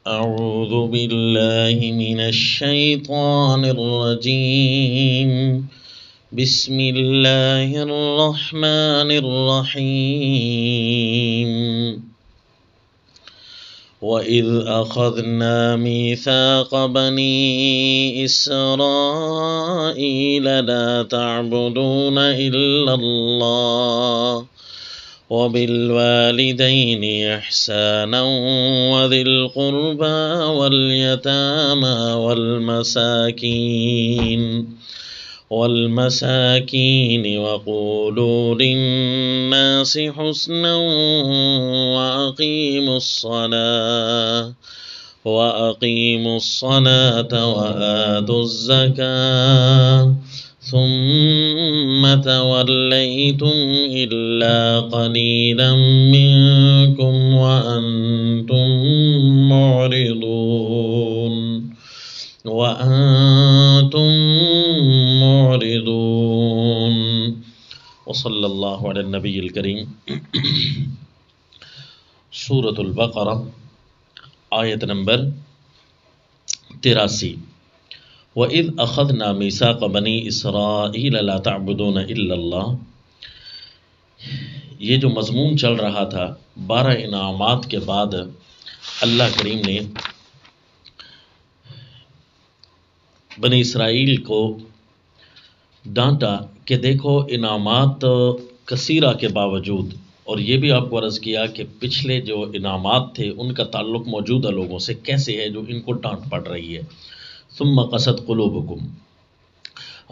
أعوذ بالله من الشيطان الرجيم بسم الله الرحمن الرحيم وَإِذْ أَخَذْنَا مِيثَاقَ بَنِي إِسْرَائِيلَ لَا تَعْبُدُونَ إِلَّا اللَّهَ وَبِالْوَالِدَيْنِ إِحْسَانًا وَذِي الْقُرْبَى وَالْيَتَامَى والمساكين وقولوا للناس حسنا وأقيموا الصلاة وآتوا الزكاة ثم توليتم إلا قليلا منكم وأنتم معرضون وصلی اللہ علی النبی الکریم۔ سورۃ البقرہ آیت نمبر 83۔ وَإِذْ أَخَذْنَا مِيثَاقَ بَنِي إِسْرَائِيلَ لَا تَعْبُدُونَ إِلَّا اللَّهَ، یہ جو مضمون چل رہا تھا 12 انعامات کے بعد اللہ کریم نے بنی اسرائیل کو ڈانٹا کہ دیکھو انعامات کثیرہ کے باوجود، اور یہ بھی آپ کو عرض کیا کہ پچھلے جو انعامات تھے ان کا تعلق موجودہ لوگوں سے کیسے ہے جو ان کو ڈانٹ پڑ رہی ہے۔ ثم قست قلوبکم،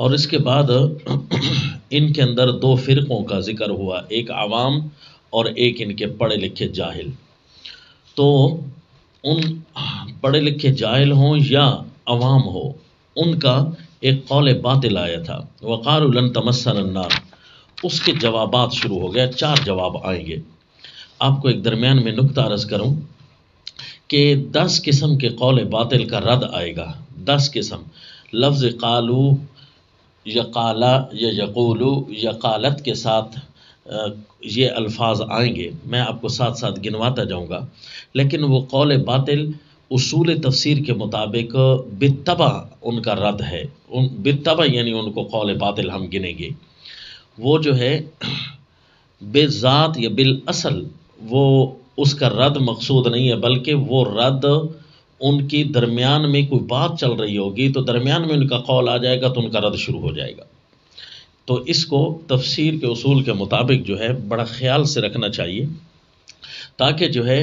اور اس کے بعد ان کے اندر 2 فرقوں کا ذکر ہوا، ایک عوام اور ایک ان کے پڑھے لکھے جاہل۔ تو ان پڑھے لکھے جاہل ہوں یا عوام ہو، ان کا ایک قول باطل آیا تھا، وقالوا لن تمسنا النار، اس کے جوابات شروع ہو گیا، 4 جواب آئیں گے۔ آپ کو ایک درمیان میں نکتہ عرض کروں کہ 10 قسم کے قول باطل کا رد آئے گا، 10 قسم۔ لفظ قالو یا قالا یا یقولو یا قالت کے ساتھ یہ الفاظ آئیں گے، میں آپ کو ساتھ ساتھ گنواتا جاؤں گا، لیکن وہ قول باطل اصول تفسیر کے مطابق بالطبع ان کا رد ہے، بالطبع یعنی ان کو قول باطل ہم گنیں گے۔ وہ جو ہے بذات یا بالاصل وہ اس کا رد مقصود نہیں ہے، بلکہ وہ رد ان کی درمیان میں کوئی بات چل رہی ہوگی تو درمیان میں ان کا قول آ جائے گا تو ان کا رد شروع ہو جائے گا۔ تو اس کو تفسیر کے اصول کے مطابق جو ہے بڑا خیال سے رکھنا چاہیے تاکہ جو ہے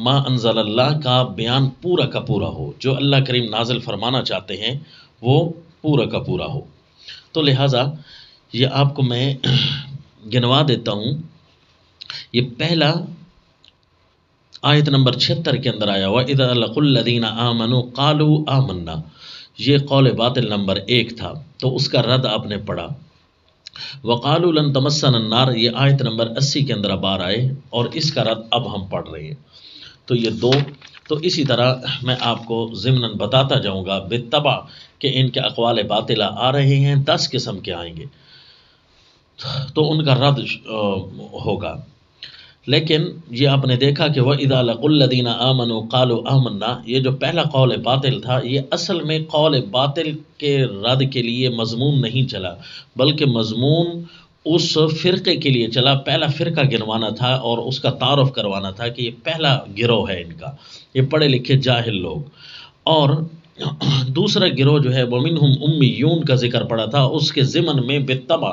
ما انزل اللہ کا بیان پورا کا پورا ہو، جو اللہ کریم نازل فرمانا چاہتے ہیں وہ پورا کا پورا ہو۔ تو لہٰذا یہ آپ کو میں گنوا دیتا ہوں۔ یہ پہلا آیت نمبر 76 کے اندر آیا ہوا اذا لقوا الذین آمنوا قالوا آمنا، یہ قول باطل نمبر 1 تھا، تو اس کا رد آپ نے پڑھا۔ وقالوا لن تمسنا النار، یہ آیت نمبر 80 کے اندر اب آ رہا ہے، اور اس کا رد اب ہم پڑھ رہے ہیں۔ تو یہ 2، تو اسی طرح میں آپ کو ضمناً بتاتا جاؤں گا بالطبع کہ ان کے اقوال باطلہ آ رہے ہیں، 10 قسم کے آئیں گے، تو ان کا رد ہوگا۔ لیکن یہ آپ نے دیکھا کہ وَإِذَا لَقُوا الَّذِينَ آمَنُوا قَالُوا آمَنَّا، یہ جو پہلا قول باطل تھا یہ اصل میں قول باطل کے رد کے لیے مضمون نہیں چلا، بلکہ مضمون اس فرقے کے لیے چلا، پہلا فرقہ گنوانا تھا اور اس کا تعارف کروانا تھا کہ یہ پہلا گروہ ہے ان کا، یہ پڑھے لکھے جاہل لوگ۔ اور دوسرا گروہ جو ہے وَمِنْهُمْ أُمِّيُّونَ کا ذکر پڑا تھا، اس کے ضمن میں بالطبع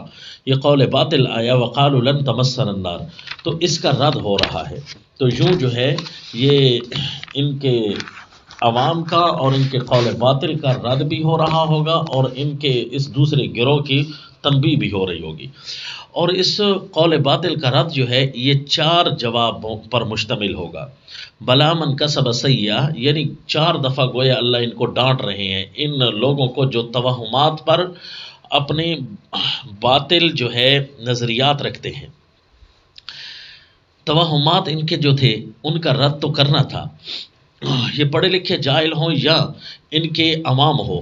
یہ قول باطل آیا وَقَالُوا لَن تَمَسَّنَا النَّارُ، تو اس کا رد ہو رہا ہے۔ تو یوں جو ہے یہ ان کے عوام کا اور ان کے قول باطل کا رد بھی ہو رہا ہوگا اور ان کے اس دوسرے گروہ کی تنبیہ بھی ہو رہی ہوگی۔ اور اس قول باطل کا رد جو ہے یہ 4 جوابوں پر مشتمل ہوگا۔ بلا من کسب سیئہ، یعنی 4 دفعہ گویا اللہ ان کو ڈانٹ رہے ہیں، ان لوگوں کو جو توہمات پر اپنے باطل جو ہے نظریات رکھتے ہیں، توہمات ان کے جو تھے ان کا رد تو کرنا تھا، یہ پڑھے لکھے جاہل ہوں یا ان کے عوام ہو،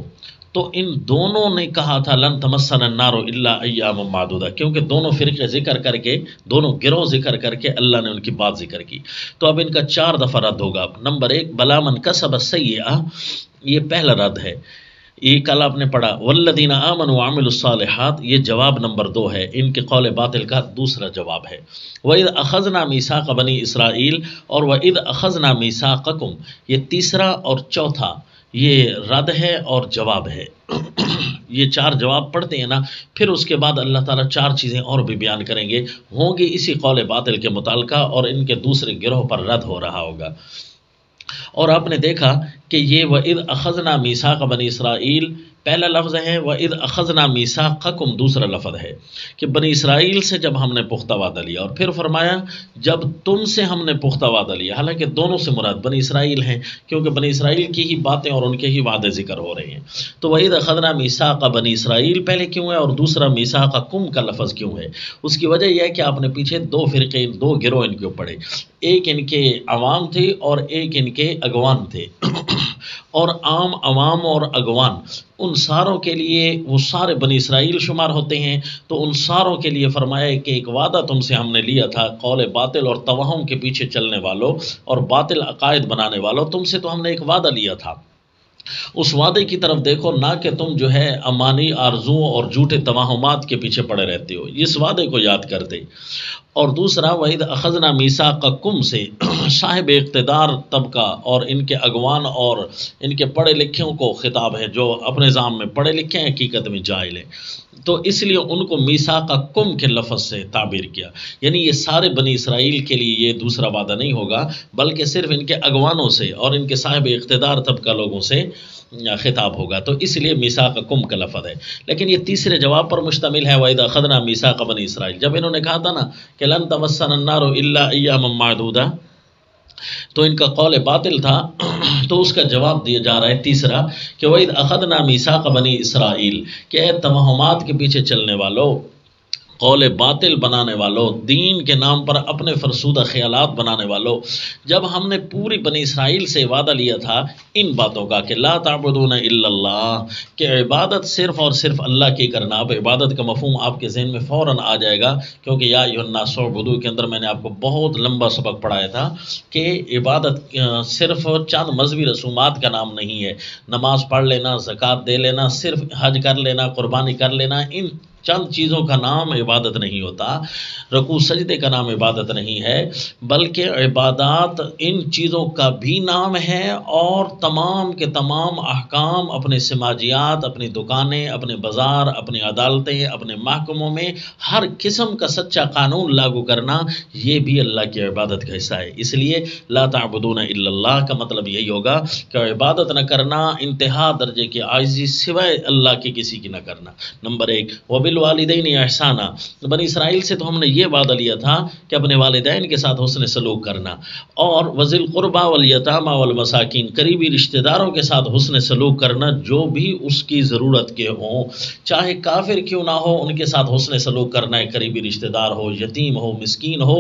تو ان دونوں نے کہا تھا لن تمسنا النار الا ایاما معدودہ، کیونکہ دونوں فرقے ذکر کر کے، دونوں گروہ ذکر کر کے اللہ نے ان کی بات ذکر کی، تو اب ان کا 4 دفعہ رد ہوگا۔ نمبر 1 بلا من کسب السیئہ، یہ پہلا رد ہے، یہ کل آپ نے پڑھا، والذین آمنوا وعملوا الصالحات، یہ جواب نمبر 2 ہے، ان کے قول باطل کا دوسرا جواب ہے۔ وَإِذْ أَخَذْنَا مِيثَاقَ بَنِي إِسْرَائِيل، اور وَإِذْ أَخَذْنَا مِيثَاقَكُمْ، یہ تیسرا اور چوتھا یہ رد ہے اور جواب ہے۔ یہ 4 جواب پڑھتے ہیں نا، پھر اس کے بعد اللہ تعالیٰ 4 چیزیں اور بھی بیان کریں گے، ہوں گی اسی قول باطل کے متعلقہ، اور ان کے دوسرے گروہ پر رد ہو رہا ہوگا۔ اور آپ نے دیکھا کہ یہ وَإِذْ أَخَذْنَا مِيثَاقَ بَنِي إِسْرَائِيل پہلا لفظ ہے، وَإِذْ أَخَذْنَا مِيثَاقَكُمْ دوسرا لفظ ہے، کہ بنی اسرائیل سے جب ہم نے پختہ وعدہ لیا، اور پھر فرمایا جب تم سے ہم نے پختہ وعدہ لیا، حالانکہ دونوں سے مراد بنی اسرائیل ہیں، کیونکہ بنی اسرائیل کی ہی باتیں اور ان کے ہی وعدے ذکر ہو رہے ہیں۔ تو وَإِذْ أَخَذْنَا مِيثَاقَ بَنِي إِسْرَائِيل پہلے کیوں ہے اور دوسرا مِيثَاقَكُمْ کا لفظ کیوں ہے؟ اس کی وجہ یہ ہے کہ آپ نے پیچھے 2 فرقے، 2 گروہ ان کے پڑھے، ایک ان کے عوام تھے اور ایک ان کے اگوان تھے، اور عام عوام اور اگوان ان ساروں کے لیے وہ سارے بنی اسرائیل شمار ہوتے ہیں، تو ان ساروں کے لیے فرمایا کہ ایک وعدہ تم سے ہم نے لیا تھا، قول باطل اور توہم کے پیچھے چلنے والوں اور باطل عقائد بنانے والوں، تم سے تو ہم نے ایک وعدہ لیا تھا، اس وعدے کی طرف دیکھو، نہ کہ تم جو ہے امانی آرزوؤں اور جھوٹے توہمات کے پیچھے پڑے رہتے ہو، اس وعدے کو یاد کرتے۔ اور دوسرا وَإِذْ أَخَذْنَا مِيثَاقَكُمْ سے صاحب اقتدار طبقہ اور ان کے اگوان اور ان کے پڑھے لکھوں کو خطاب ہے، جو اپنے ذام میں پڑھے لکھے ہیں حقیقت میں جاہل ہیں، تو اس لیے ان کو میثاقکم کے لفظ سے تعبیر کیا، یعنی یہ سارے بنی اسرائیل کے لیے یہ دوسرا وعدہ نہیں ہوگا، بلکہ صرف ان کے اگوانوں سے اور ان کے صاحب اقتدار طبقہ لوگوں سے خطاب ہوگا، تو اس لیے میثاقکم کا لفظ ہے۔ لیکن یہ تیسرے جواب پر مشتمل ہے، وَإِذْ أَخَذْنَا مِيثَاقَ بَنِي إِسْرَائِيل، جب انہوں نے کہا تھا نا کہ لن تمسنا النار الا ایاما معدودہ، تو ان کا قول باطل تھا، تو اس کا جواب دیا جا رہا ہے تیسرا کہ وَإِذْ أَخَذْنَا مِيثَاقَ بَنِي إِسْرَائِيل، کہ اے توہمات کے پیچھے چلنے والوں، قول باطل بنانے والوں، دین کے نام پر اپنے فرسودہ خیالات بنانے والوں، جب ہم نے پوری بنی اسرائیل سے وعدہ لیا تھا ان باتوں کا کہ لا تعبدون الا اللہ، کہ عبادت صرف اور صرف اللہ کی کرنا، اب عبادت کا مفہوم آپ کے ذہن میں فوراً آ جائے گا، کیونکہ یا ایھا الناس اعبدوا کے اندر میں نے آپ کو بہت لمبا سبق پڑھایا تھا کہ عبادت صرف چند مذہبی رسومات کا نام نہیں ہے، نماز پڑھ لینا، زکوٰۃ دے لینا، صرف حج کر لینا، قربانی کر لینا، ان چند چیزوں کا نام عبادت نہیں ہوتا، رکوع سجدے کا نام عبادت نہیں ہے، بلکہ عبادات ان چیزوں کا بھی نام ہے، اور تمام کے تمام احکام، اپنے سماجیات، اپنی دکانیں، اپنے بازار، اپنی عدالتیں، اپنے محکموں میں ہر قسم کا سچا قانون لاگو کرنا، یہ بھی اللہ کی عبادت کا حصہ ہے۔ اس لیے لا تعبدون الا اللہ کا مطلب یہی ہوگا کہ عبادت نہ کرنا، انتہا درجے کی عاجزی سوائے اللہ کی کسی کی نہ کرنا۔ نمبر 1 وبالوالدین احسانا، بنی اسرائیل سے تو ہم نے یہ وعدہ لیا تھا کہ اپنے والدین کے ساتھ حسن سلوک کرنا، اور وذی القربی والیتامی والمساکین، قریبی رشتہ داروں کے ساتھ حسن سلوک کرنا، جو بھی اس کی ضرورت کے ہوں، چاہے کافر کیوں نہ ہو، ان کے ساتھ حسن سلوک کرنا ہے، قریبی رشتہ دار ہو، یتیم ہو، مسکین ہو،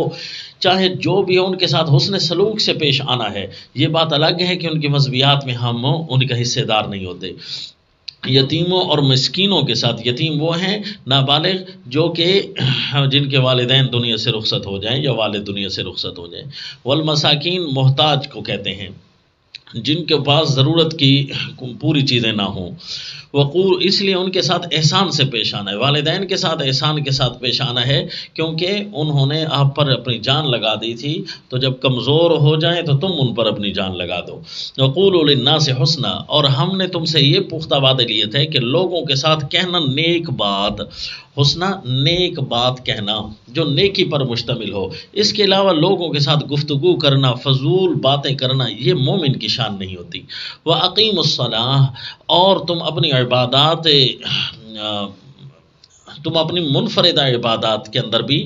چاہے جو بھی ہو، ان کے ساتھ حسن سلوک سے پیش آنا ہے۔ یہ بات الگ ہے کہ ان کی مذہبیات میں ہم ان کا حصے دار نہیں ہوتے۔ یتیموں اور مسکینوں کے ساتھ، یتیم وہ ہیں نابالغ جو کہ جن کے والدین دنیا سے رخصت ہو جائیں یا والد دنیا سے رخصت ہو جائیں، والمساکین محتاج کو کہتے ہیں، جن کے پاس ضرورت کی پوری چیزیں نہ ہوں، وقور، اس لیے ان کے ساتھ احسان سے پیش آنا ہے، والدین کے ساتھ احسان کے ساتھ پیش آنا ہے، کیونکہ انہوں نے آپ پر اپنی جان لگا دی تھی، تو جب کمزور ہو جائیں تو تم ان پر اپنی جان لگا دو۔ وقولوا للناس حسنا، اور ہم نے تم سے یہ پختہ وعدے لیے تھے کہ لوگوں کے ساتھ کہنا نیک بات، حسنا نیک بات کہنا جو نیکی پر مشتمل ہو، اس کے علاوہ لوگوں کے ساتھ گفتگو کرنا، فضول باتیں کرنا، یہ مومن کی شان نہیں ہوتی۔ وَأَقِیمُوا الصَّلَاةَ، اور تم اپنی عبادات، تم اپنی منفردہ عبادات کے اندر بھی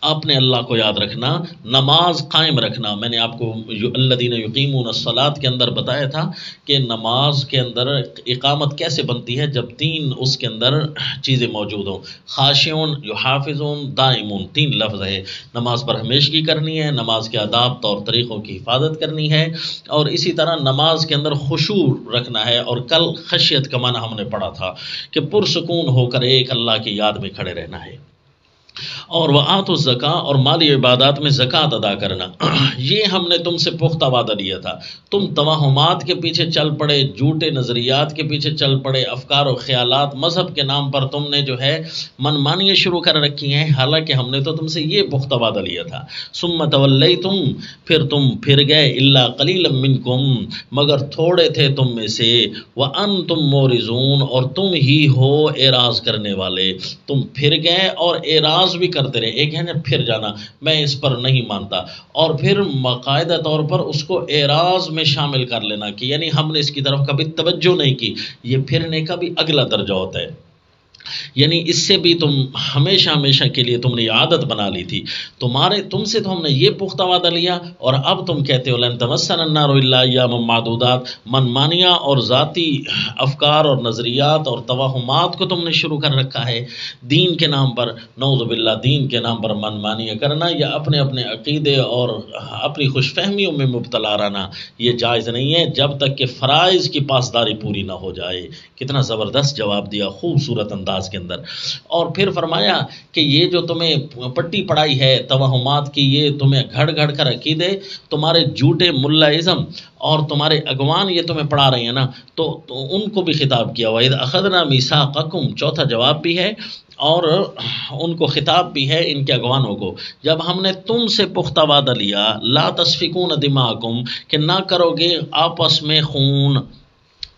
آپ نے اللہ کو یاد رکھنا، نماز قائم رکھنا۔ میں نے آپ کو الذین یقیمون الصلاۃ کے اندر بتایا تھا کہ نماز کے اندر اقامت کیسے بنتی ہے، جب تین اس کے اندر چیزیں موجود ہوں، خاشعون، یحافظون، دائمون، تین لفظ ہے۔ نماز پر ہمیشگی کرنی ہے، نماز کے آداب طور طریقوں کی حفاظت کرنی ہے، اور اسی طرح نماز کے اندر خشوع رکھنا ہے۔ اور کل خشیت کا معنی ہم نے پڑھا تھا کہ پرسکون ہو کر ایک اللہ کی یاد میں کھڑے رہنا ہے۔ اور وآتوا الزکاۃ، اور مالی عبادات میں زکوٰۃ ادا کرنا۔ یہ ہم نے تم سے پختہ وعدہ لیا تھا، تم توہمات کے پیچھے چل پڑے، جھوٹے نظریات کے پیچھے چل پڑے، افکار و خیالات، مذہب کے نام پر تم نے جو ہے من مانیاں شروع کر رکھی ہیں، حالانکہ ہم نے تو تم سے یہ پختہ وعدہ لیا تھا۔ ثم تولیتم، پھر تم پھر گئے، الا قلیلا منکم، مگر تھوڑے تھے تم میں سے، وانتم مورزون، اور تم ہی ہو اعراض کرنے والے۔ تم پھر گئے اور اعراض بھی کرتے رہے، ایک ہے نا پھر جانا، میں اس پر نہیں مانتا، اور پھر باقاعدہ طور پر اس کو اعراض میں شامل کر لینا کہ یعنی ہم نے اس کی طرف کبھی توجہ نہیں کی۔ یہ پھرنے کا بھی اگلا درجہ ہوتا ہے، یعنی اس سے بھی تم ہمیشہ ہمیشہ کے لیے تم نے یہ عادت بنا لی تھی۔ تم سے تو ہم نے یہ پختہ وعدہ لیا، اور اب تم کہتے ہو لن تمسنا النار الا ایاما معدودات۔ من مانیاں اور ذاتی افکار اور نظریات اور توہمات کو تم نے شروع کر رکھا ہے دین کے نام پر، نعوذ باللہ، دین کے نام پر من مانیاں کرنا یا اپنے اپنے عقیدے اور اپنی خوش فہمیوں میں مبتلا رہنا، یہ جائز نہیں ہے جب تک کہ فرائض کی پاسداری پوری نہ ہو جائے۔ کتنا زبردست جواب دیا، خوبصورت انداز کے اندر۔ اور پھر فرمایا کہ یہ جو تمہیں پٹی پڑائی ہے توہمات کی، یہ تمہیں گھڑ گھڑ کر عقیدے، تمہارے جھوٹے ملا ازم اور تمہارے اگوان یہ تمہیں پڑھا رہے ہیں نا، تو ان کو بھی خطاب کیا۔ وَإِذْ أَخَذْنَا مِيثَاقَكُمْ، چوتھا جواب بھی ہے اور ان کو خطاب بھی ہے، ان کے اگوانوں کو، جب ہم نے تم سے پختہ وعدہ لیا، لا تسفکون دماءکم، کہ نہ کرو گے آپس میں خون،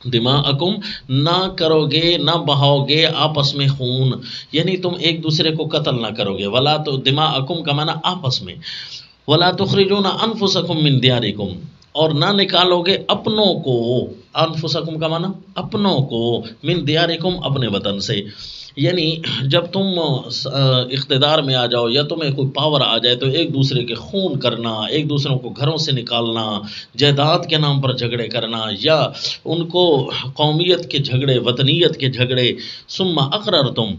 دماءکم، نہ کرو گے، نہ بہاؤ گے آپس میں خون، یعنی تم ایک دوسرے کو قتل نہ کرو گے۔ ولا تو دماءکم کا معنی آپس میں، ولا تخرجون انفسکم من دیارکم، اور نہ نکالو گے اپنوں کو، انفسکم کا معنی اپنوں کو، من دیارکم، اپنے وطن سے، یعنی جب تم اقتدار میں آ جاؤ یا تمہیں کوئی پاور آ جائے تو ایک دوسرے کے خون کرنا، ایک دوسروں کو گھروں سے نکالنا، جائیداد کے نام پر جھگڑے کرنا، یا ان کو قومیت کے جھگڑے، وطنیت کے جھگڑے۔ ثم اقررتم،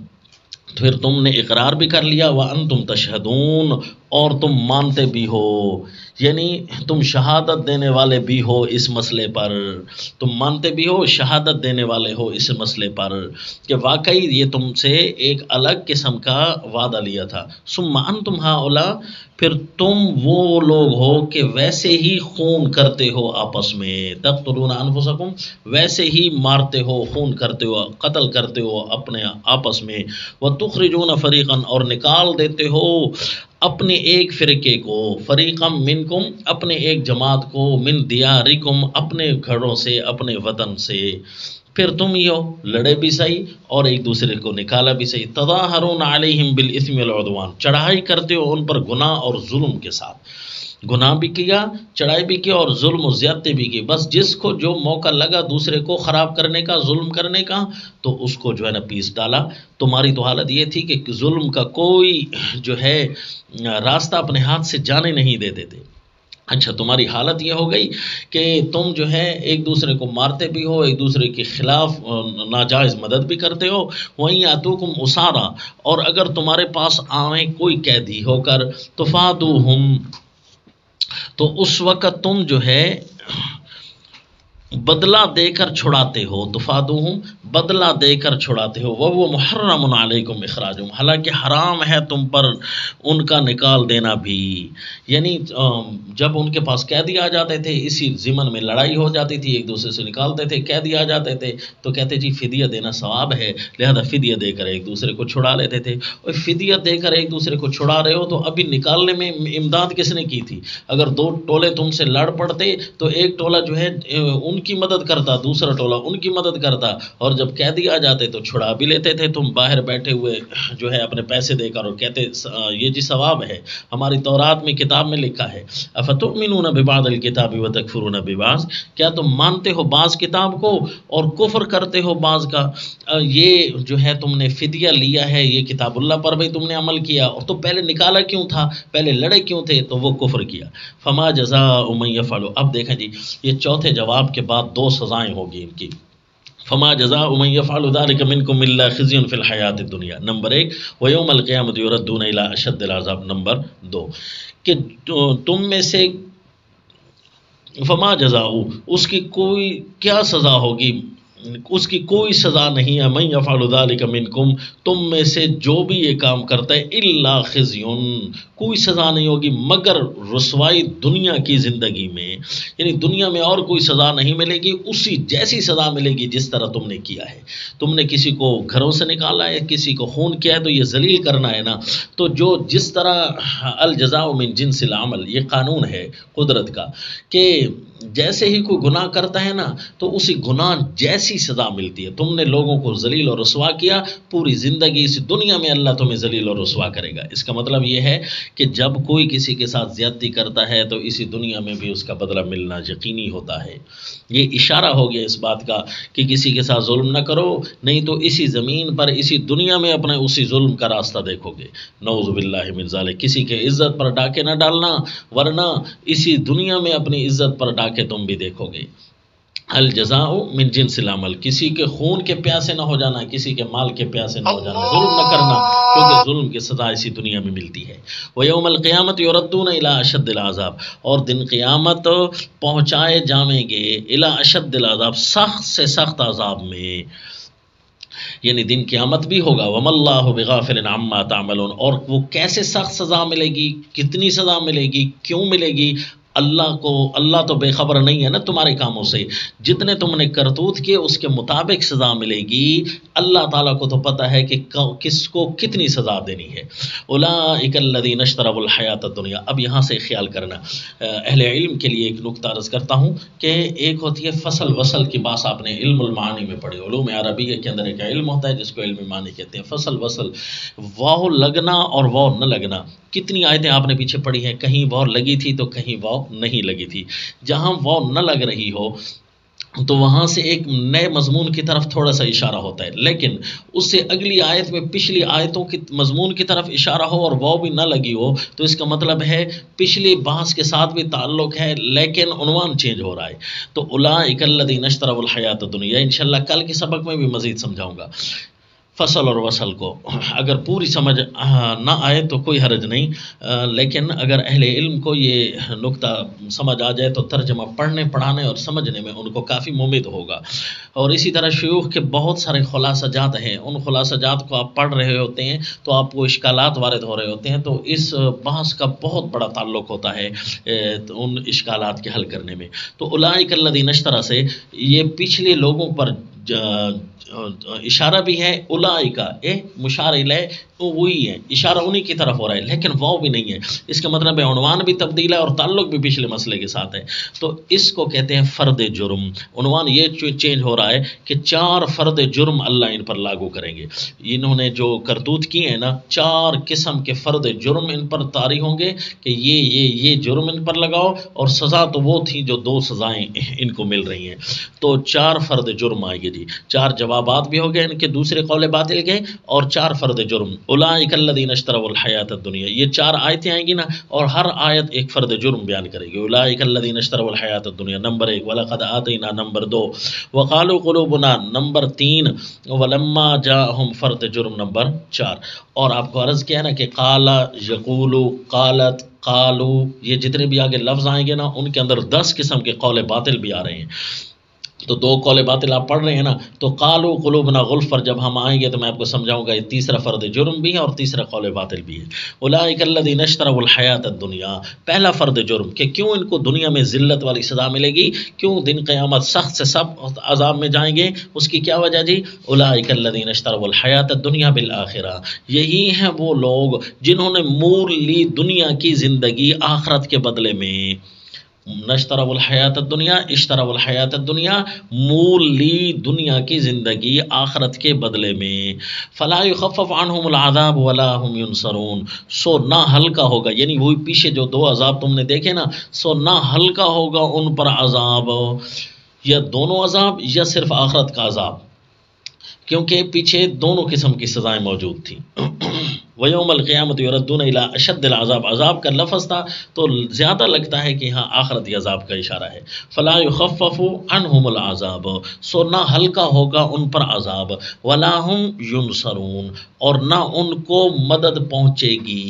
پھر تم نے اقرار بھی کر لیا، وانتم تشہدون، اور تم مانتے بھی ہو، یعنی تم شہادت دینے والے بھی ہو اس مسئلے پر، تم مانتے بھی ہو، شہادت دینے والے ہو اس مسئلے پر کہ واقعی یہ تم سے ایک الگ قسم کا وعدہ لیا تھا۔ ثم انتم ہؤلاء، پھر تم وہ لوگ ہو کہ ویسے ہی خون کرتے ہو آپس میں، تقتلون انفسکم، ویسے ہی مارتے ہو، خون کرتے ہو، قتل کرتے ہو اپنے آپس میں، وتخرجون فریقا، اور نکال دیتے ہو اپنے ایک فرقے کو، فریقم منکم، اپنے ایک جماعت کو، من دیارکم، اپنے گھروں سے، اپنے وطن سے، پھر تم ہی ہو، لڑے بھی صحیح اور ایک دوسرے کو نکالا بھی صحیح۔ تظاہرون علیہم بالاثم والعدوان، چڑھائی کرتے ہو ان پر گناہ اور ظلم کے ساتھ، گناہ بھی کیا، چڑھائی بھی کی، اور ظلم و زیادتی بھی کی، بس جس کو جو موقع لگا دوسرے کو خراب کرنے کا، ظلم کرنے کا، تو اس کو جو ہے نا پیس ڈالا۔ تمہاری تو حالت یہ تھی کہ ظلم کا کوئی جو ہے راستہ اپنے ہاتھ سے جانے نہیں دیتے تھے۔ اچھا، تمہاری حالت یہ ہو گئی کہ تم جو ہے ایک دوسرے کو مارتے بھی ہو، ایک دوسرے کے خلاف ناجائز مدد بھی کرتے ہو۔ وہیں یاتوکم اسارا، اور اگر تمہارے پاس آئیں کوئی قیدی ہو کر، تفادوہم، تو اس وقت تم جو ہے بدلہ دے کر چھڑاتے ہو، تفادوہم، بدلہ دے کر چھڑاتے ہو، وَهُوَ مُحَرَّمٌ عَلَيْكُمْ إِخْرَاجُهُمْ، حالانکہ حرام ہے تم پر ان کا نکال دینا بھی، یعنی جب ان کے پاس قیدی آ جاتے تھے، اسی ضمن میں لڑائی ہو جاتی تھی، ایک دوسرے سے نکالتے تھے، قیدی آ جاتے تھے تو کہتے جی فدیہ دینا ثواب ہے، لہذا فدیہ دے کر ایک دوسرے کو چھڑا لیتے تھے۔ اور فدیہ دے کر ایک دوسرے کو چھڑا رہے ہو تو ابھی نکالنے میں امداد کس نے کی تھی؟ اگر دو ٹولے تم سے لڑ پڑتے تو ایک ٹولہ جو ہے ان کی مدد کرتا، دوسرا ٹولہ ان کی مدد کرتا، اور جب قیدی آ جاتے تو چھڑا بھی لیتے تھے، تم باہر بیٹھے ہوئے جو ہے اپنے پیسے دے کر، اور کہتے یہ جی ثواب ہے، ہماری تورات میں کتاب میں لکھا ہے افتؤمنون ببعض الکتاب وتکفرون ببعض، کیا تم مانتے ہو بعض کتاب کو اور کفر کرتے ہو بعض کا؟ یہ جو ہے تم نے فدیہ لیا ہے، یہ کتاب اللہ پر بھی تم نے عمل کیا، اور تو پہلے نکالا کیوں تھا، پہلے لڑے کیوں تھے؟ تو وہ کفر کیا۔ فما جزاء من یفعل، اب دیکھیں جی یہ چوتھے جواب کے بعد دو سزائیں ہوگی ان کی۔ فما جزاء من يفعل ذلك منكم الا خزي في الحیات الدنیا، نمبر 1، ویوم القیامۃ یردون الی اشد العذاب، نمبر 2، کہ تم میں سے فما جزاء، اس کی کوئی کیا سزا ہوگی، اس کی کوئی سزا نہیں ہے، من یفعل ذلک منکم، تم میں سے جو بھی یہ کام کرتا ہے، الا خزی، کوئی سزا نہیں ہوگی مگر رسوائی دنیا کی زندگی میں، یعنی دنیا میں اور کوئی سزا نہیں ملے گی، اسی جیسی سزا ملے گی جس طرح تم نے کیا ہے۔ تم نے کسی کو گھروں سے نکالا ہے، کسی کو خون کیا ہے، تو یہ ذلیل کرنا ہے نا، تو جو جس طرح الجزاء من جنس العمل، یہ قانون ہے قدرت کا کہ جیسے ہی کوئی گناہ کرتا ہے نا تو اسی گناہ جیسی سزا ملتی ہے۔ تم نے لوگوں کو ذلیل اور رسوا کیا، پوری زندگی اس دنیا میں اللہ تمہیں ذلیل اور رسوا کرے گا۔ اس کا مطلب یہ ہے کہ جب کوئی کسی کے ساتھ زیادتی کرتا ہے تو اسی دنیا میں بھی اس کا بدلہ ملنا یقینی ہوتا ہے۔ یہ اشارہ ہو گیا اس بات کا کہ کسی کے ساتھ ظلم نہ کرو، نہیں تو اسی زمین پر اسی دنیا میں اپنے اسی ظلم کا راستہ دیکھو گے۔ نعوذ باللہ من ذالک، کسی کے عزت پر ڈاکے نہ ڈالنا، ورنہ اسی دنیا میں اپنی عزت پر ڈاکے تم بھی دیکھو گے۔ الجزاء من جنس العمل، کسی کے خون کے پیاسے نہ ہو جانا، کسی کے مال کے پیاسے نہ ہو جانا، ظلم نہ کرنا، کیونکہ ظلم کی سزا اسی دنیا میں ملتی ہے۔ وَيَوْمَ الْقِيَامَةِ يُرَدُّونَ إِلَىٰ أَشَدِّ الْعَذَابِ، اور دن قیامت پہنچائے جائیں گے إِلَىٰ أَشَدِّ الْعَذَابِ، سخت سے سخت عذاب میں، یعنی دن قیامت بھی ہوگا۔ وَمَا اللَّهُ بِغَافِلٍ عَمَّا تَعْمَلُونَ، اور وہ کیسے سخت سزا ملے گی، کتنی سزا ملے گی، کیوں ملے گی، اللہ تو بے خبر نہیں ہے نا تمہارے کاموں سے، جتنے تم نے کرتوت کیے اس کے مطابق سزا ملے گی۔ اللہ تعالیٰ کو تو پتہ ہے کہ کس کو کتنی سزا دینی ہے۔ اولئک الذین اشتروا الحیات الدنیا، اب یہاں سے خیال کرنا، اہل علم کے لیے ایک نکتہ عرض کرتا ہوں کہ ایک ہوتی ہے فصل وصل کی بات، آپ نے علم المعانی میں پڑھی، علوم عربیہ کے اندر ایک علم ہوتا ہے جس کو علم معانی کہتے ہیں، فصل وصل، واو لگنا اور واو نہ لگنا۔ کتنی آیتیں آپ نے پیچھے پڑھی ہیں، کہیں واو لگی تھی تو کہیں واو نہیں لگی تھی۔ جہاں واو نہ لگ رہی ہو تو وہاں سے ایک نئے مضمون کی طرف تھوڑا سا اشارہ ہوتا ہے، لیکن اس سے اگلی آیت میں پچھلی آیتوں کی مضمون کی طرف اشارہ ہو اور واو بھی نہ لگی ہو تو اس کا مطلب ہے پچھلی بحث کے ساتھ بھی تعلق ہے لیکن عنوان چینج ہو رہا ہے۔ تو اولئک الذین اشتروا الحیات الدنیا، انشاءاللہ کل کے سبق میں بھی مزید سمجھاؤں گا فصل اور وصل کو، اگر پوری سمجھ نہ آئے تو کوئی حرج نہیں، لیکن اگر اہل علم کو یہ نکتہ سمجھ آ جائے تو ترجمہ پڑھنے پڑھانے اور سمجھنے میں ان کو کافی مفید ہوگا۔ اور اسی طرح شیوخ کے بہت سارے خلاصہ جات ہیں، ان خلاصہ جات کو آپ پڑھ رہے ہوتے ہیں تو آپ کو اشکالات وارد ہو رہے ہوتے ہیں، تو اس بحث کا بہت بڑا تعلق ہوتا ہے ان اشکالات کے حل کرنے میں۔ تو اولئک الذین اشتروا سے یہ پچھلے لوگوں پر اشارہ بھی ہے، اولئک مشار الیہ وہی ہے، اشارہ انہی کی طرف ہو رہا ہے، لیکن واو بھی نہیں ہے، اس کا مطلب ہے عنوان بھی تبدیل ہے اور تعلق بھی پچھلے مسئلے کے ساتھ ہے۔ تو اس کو کہتے ہیں فرد جرم، عنوان یہ چینج ہو رہا ہے کہ 4 فرد جرم اللہ ان پر لاگو کریں گے۔ انہوں نے جو کرتوت کی ہیں نا، 4 قسم کے فرد جرم ان پر طاری ہوں گے کہ یہ جرم ان پر لگاؤ، اور سزا تو وہ تھی جو 2 سزائیں ان کو مل رہی ہیں، تو 4 فرد جرم آئے گے جی، 4 جوابات بھی ہو گئے ان کے دوسرے قول باطل کے، اور 4 فرد جرم۔ اولئک الذین اشتروا الحیات الدنیا، یہ 4 آیتیں آئیں گی نا، اور ہر آیت ایک فرد جرم بیان کرے گی۔ اولئک الذین اشتروا الحیات الدنیا نمبر 1، ولقد آتینا نمبر 2، وقالوا قلوبنا نمبر 3، ولما جاءہم فرد جرم نمبر 4۔ اور آپ کو عرض کیا نا کہ قال، یقول، قالت، قالو، یہ جتنے بھی آگے لفظ آئیں گے نا ان کے اندر 10 قسم کے قول باطل بھی آ رہے ہیں۔ تو 2 قول باطل آپ پڑھ رہے ہیں نا، تو قالوا قلوبنا غلف پر جب ہم آئیں گے تو میں آپ کو سمجھاؤں گا یہ تیسرا فرد جرم بھی ہے اور تیسرا قول باطل بھی ہے۔ اولئک الذین اشتروا الحیات الدنیا، پہلا فرد جرم کہ کیوں ان کو دنیا میں ذلت والی سزا ملے گی، کیوں دن قیامت سخت سے سخت عذاب میں جائیں گے، اس کی کیا وجہ جی؟ اولئک الذین اشتروا الحیات الدنیا بالآخرہ، یہی ہیں وہ لوگ جنہوں نے مول لی دنیا کی زندگی آخرت کے بدلے میں۔ نشتروا الحیات الدنیا اشتروا الحیات الدنیا، مول لی دنیا کی زندگی آخرت کے بدلے میں، فلا یخفف عنہم العذاب ولا هم ینصرون، سو نہ ہلکا ہوگا، یعنی وہی پیچھے جو دو عذاب تم نے دیکھے نا، سو نہ ہلکا ہوگا ان پر عذاب، یا دونوں عذاب یا صرف آخرت کا عذاب، کیونکہ پیچھے دونوں قسم کی سزائیں موجود تھیں۔ وَيَوْمَ الْقِيَامَةِ يُرَدُّونَ إِلَىٰ أَشَدِّ الْعَذَابِ، عذاب کا لفظ تھا تو زیادہ لگتا ہے کہ یہاں آخرتی عذاب کا اشارہ ہے۔ فَلَا يُخَفَّفُ عَنْهُمُ الْعَذَابُ، سو نہ ہلکا ہوگا ان پر عذاب، وَلَا هُمْ يُنصَرُونَ، اور نہ ان کو مدد پہنچے گی،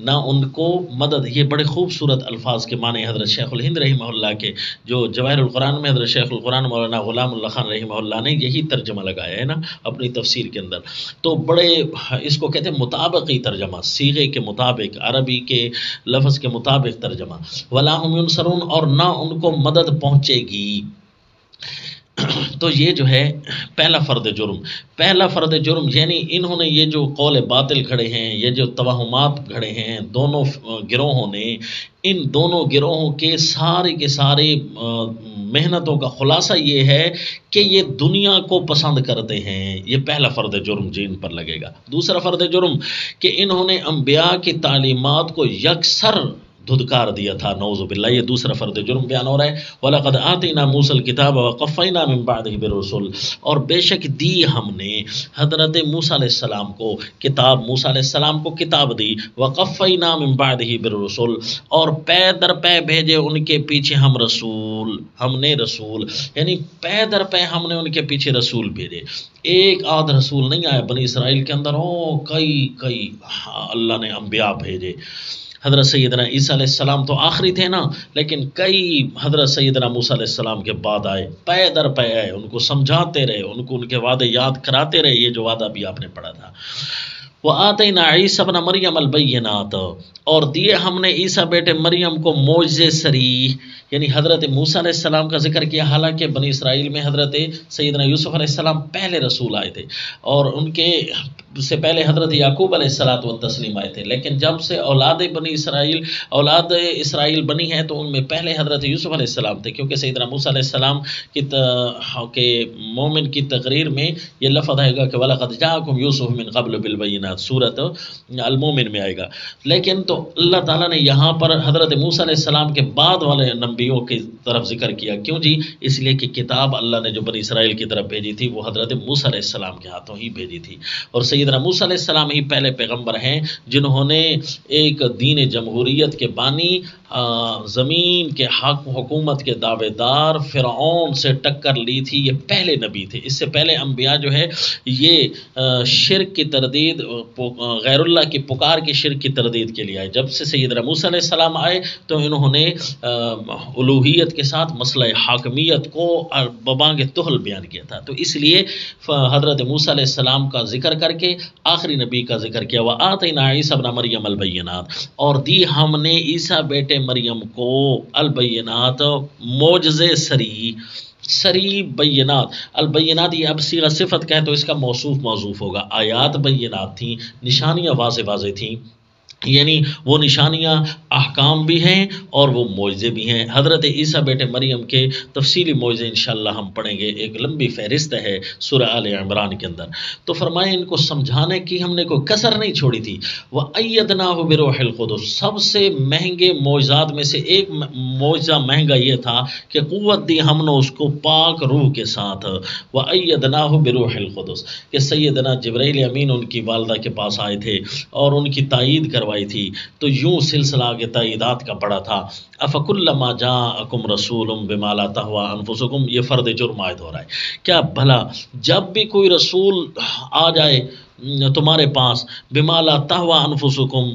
نہ ان کو مدد۔ یہ بڑے خوبصورت الفاظ کے معنی حضرت شیخ الہند رحمہ اللہ کے، جو جواہر القرآن میں حضرت شیخ القرآن مولانا غلام اللہ خان رحمہ اللہ نے یہی ترجمہ لگایا ہے نا اپنی تفسیر کے اندر، تو بڑے اس کو کہتے ہیں مطابقی ترجمہ، صیغے کے مطابق، عربی کے لفظ کے مطابق ترجمہ، وَلَا هُمْ يُنصَرُونَ، اور نہ ان کو مدد پہنچے گی۔ تو یہ جو ہے پہلا فرد جرم، پہلا فرد جرم یعنی انہوں نے یہ جو قول باطل کھڑے ہیں، یہ جو توہمات کھڑے ہیں دونوں گروہوں نے، ان دونوں گروہوں کے سارے محنتوں کا خلاصہ یہ ہے کہ یہ دنیا کو پسند کرتے ہیں، یہ پہلا فرد جرم جن پر لگے گا۔ دوسرا فرد جرم کہ انہوں نے انبیاء کی تعلیمات کو یکسر دھدکار دیا تھا، نعوذ باللہ، یہ دوسرا فرد جرم بیان ہو رہا ہے۔ وَلَقَدْ آتَيْنَا مُوسَى الْكِتَابَ وَقَفَّيْنَا مِن بَعْدِهِ بِالرُّسُلِ، اور بے شک دی ہم نے حضرت موسیٰ علیہ السلام کو کتاب، موسیٰ علیہ السلام کو کتاب دی، وَقَفَّيْنَا مِن بَعْدِهِ بِالرُّسُلِ، اور پے در پے بھیجے ان کے پیچھے ہم رسول، ہم نے رسول، یعنی پے در پے ہم نے ان کے پیچھے رسول بھیجے۔ ایک آدھ رسول نہیں آیا بنی اسرائیل کے اندر، کئی اللہ نے انبیاء بھیجے۔ حضرت سیدنا عیسیٰ علیہ السلام تو آخری تھے نا، لیکن کئی حضرت سیدنا موسیٰ علیہ السلام کے بعد آئے، پے در پے آئے، ان کو سمجھاتے رہے، ان کو ان کے وعدے یاد کراتے رہے، یہ جو وعدہ بھی آپ نے پڑھا تھا۔ وَآتَيْنَا عِيسَى ابْنَ مَرْيَمَ الْبَيِّنَاتِ، اور دیے ہم نے عیسیٰ بیٹے مریم کو معجزے صریح، یعنی حضرت موسیٰ علیہ السلام کا ذکر کیا، حالانکہ بنی اسرائیل میں حضرت سیدنا یوسف علیہ السلام پہلے رسول آئے تھے، اور ان کے سے پہلے حضرت یعقوب علیہ الصلوۃ والتسلیم آئے تھے، لیکن جب سے اولاد اسرائیل بنی ہے تو ان میں پہلے حضرت یوسف علیہ السلام تھے، کیونکہ سیدنا موسیٰ علیہ السلام کے مومن کی تقریر میں یہ لفظ آئے گا کہ وَلَقَدْ جَاءَكُمْ يُوسُفُ مِن قَبْلُ بِالْبَيِّنَاتِ، سورۃ المومن میں آئے گا۔ لیکن تو اللہ تعالیٰ نے یہاں پر حضرت موسیٰ علیہ السلام کے بعد والے نبیوں کی طرف ذکر کیا، کیوں جی؟ اس لیے کہ کتاب اللہ نے جو بنی اسرائیل کی طرف بھیجی تھی وہ حضرت موسیٰ علیہ السلام کے ہاتھوں ہی بھیجی تھی، اور سیدنا موسیٰ علیہ السلام ہی پہلے پیغمبر ہیں جنہوں نے ایک دین جمہوریت کے بانی، زمین کے حکومت کے دعوے دار فرعون سے ٹکر لی تھی، یہ پہلے نبی تھے۔ اس سے پہلے انبیاء جو ہے یہ شرک کی تردید، غیر اللہ کی پکار کی شرک کی تردید کے لیے آئے۔ جب سے سیدنا موسیٰ علیہ السلام آئے تو انہوں نے الوہیت کے ساتھ مسئلہ حاکمیت کو ببانگ طحل بیان کیا تھا، تو اس لیے حضرت موسیٰ علیہ السلام کا ذکر کر کے آخری نبی کا ذکر کیا۔ وَآتَيْنَا عِيسَى ابْنَ مَرْيَمَ الْبَيِّنَاتِ، اور دی ہم نے عیسیٰ بیٹے مریم کو البینات، معجزے صریح بینات۔ البینات یہ اب صیغہ صفت کا ہے تو اس کا موصوف موصوف ہوگا، آیات بینات تھیں، نشانیاں واضح تھیں، یعنی وہ نشانیاں احکام بھی ہیں اور وہ معجزے بھی ہیں۔ حضرت عیسیٰ بیٹے مریم کے تفصیلی معجزے انشاءاللہ ہم پڑھیں گے، ایک لمبی فہرست ہے سورہ آل عمران کے اندر۔ تو فرمائے ان کو سمجھانے کی ہم نے کوئی کسر نہیں چھوڑی تھی۔ وَأَيَّدْنَاهُ بِرُوحِ الْقُدُسِ، سب سے مہنگے معجزات میں سے ایک معجزہ مہنگا یہ تھا کہ قوت دی ہم نے اس کو پاک روح کے ساتھ۔ وَأَيَّدْنَاهُ بِرُوحِ الْقُدُسِ، کہ سیدنا جبرائیل امین ان کی والدہ کے پاس آئے تھے اور ان کی تائید کروائی تھی، تو یوں سلسلہ کے تائیدات کا پڑا تھا۔ افکلما جاءکم رسول بما لا تہوی انفسکم، یہ فرد جرم عائد ہو رہا ہے۔ کیا بھلا جب بھی کوئی رسول آ جائے تمہارے پاس، بما لا تہوی انفسکم،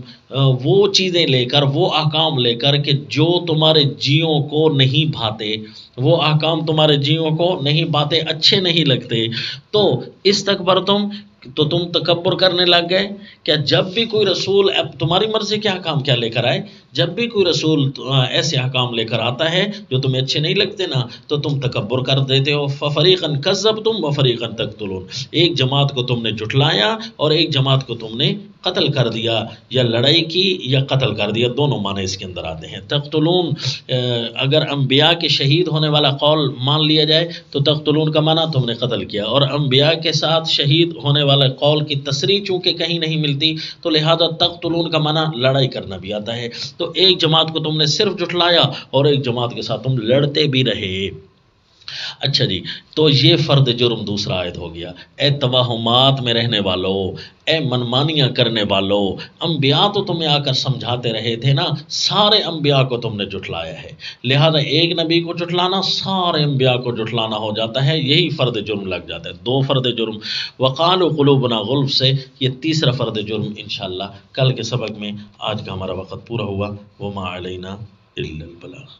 وہ چیزیں لے کر، وہ احکام لے کر کہ جو تمہارے جیوں کو نہیں بھاتے، وہ احکام تمہارے جیوں کو نہیں بھاتے، اچھے نہیں لگتے، تو استکبرتم، تو تم تکبر کرنے لگ گئے۔ کیا جب بھی کوئی رسول، اب تمہاری مرضی کے احکام کیا لے کر آئے، جب بھی کوئی رسول ایسے احکام لے کر آتا ہے جو تمہیں اچھے نہیں لگتے نا، تو تم تکبر کر دیتے ہو۔ فَفَرِيقًا كَذَّبْتُمْ وَفَرِيقًا تَقْتُلُونَ، ایک جماعت کو تم نے جھٹلایا اور ایک جماعت کو تم نے قتل کر دیا یا لڑائی کی یا قتل کر دیا، دونوں معنی اس کے اندر آتے ہیں۔ تقتلون اگر انبیاء کے شہید ہونے والا قول مان لیا جائے تو تقتلون کا معنی تم نے قتل کیا، اور انبیاء کے ساتھ شہید ہونے والے قول کی تصریح چونکہ کہیں نہیں ملتی تو لہذا تقتلون کا معنی لڑائی کرنا بھی آتا ہے۔ تو ایک جماعت کو تم نے صرف جھٹلایا اور ایک جماعت کے ساتھ تم لڑتے بھی رہے۔ اچھا جی، تو یہ فرد جرم دوسرا عائد ہو گیا۔ اے توہمات میں رہنے والوں، اے منمانیاں کرنے والوں، انبیاء تو تمہیں آ کر سمجھاتے رہے تھے نا، سارے انبیاء کو تم نے جھٹلایا ہے، لہذا ایک نبی کو جھٹلانا سارے انبیاء کو جھٹلانا ہو جاتا ہے، یہی فرد جرم لگ جاتا ہے۔ دو فرد جرم، وقالوا قلوبنا غلف سے یہ تیسرا فرد جرم انشاءاللہ کل کے سبق میں۔ آج کا ہمارا وقت پورا ہوا، وما علینا الا البلاغ۔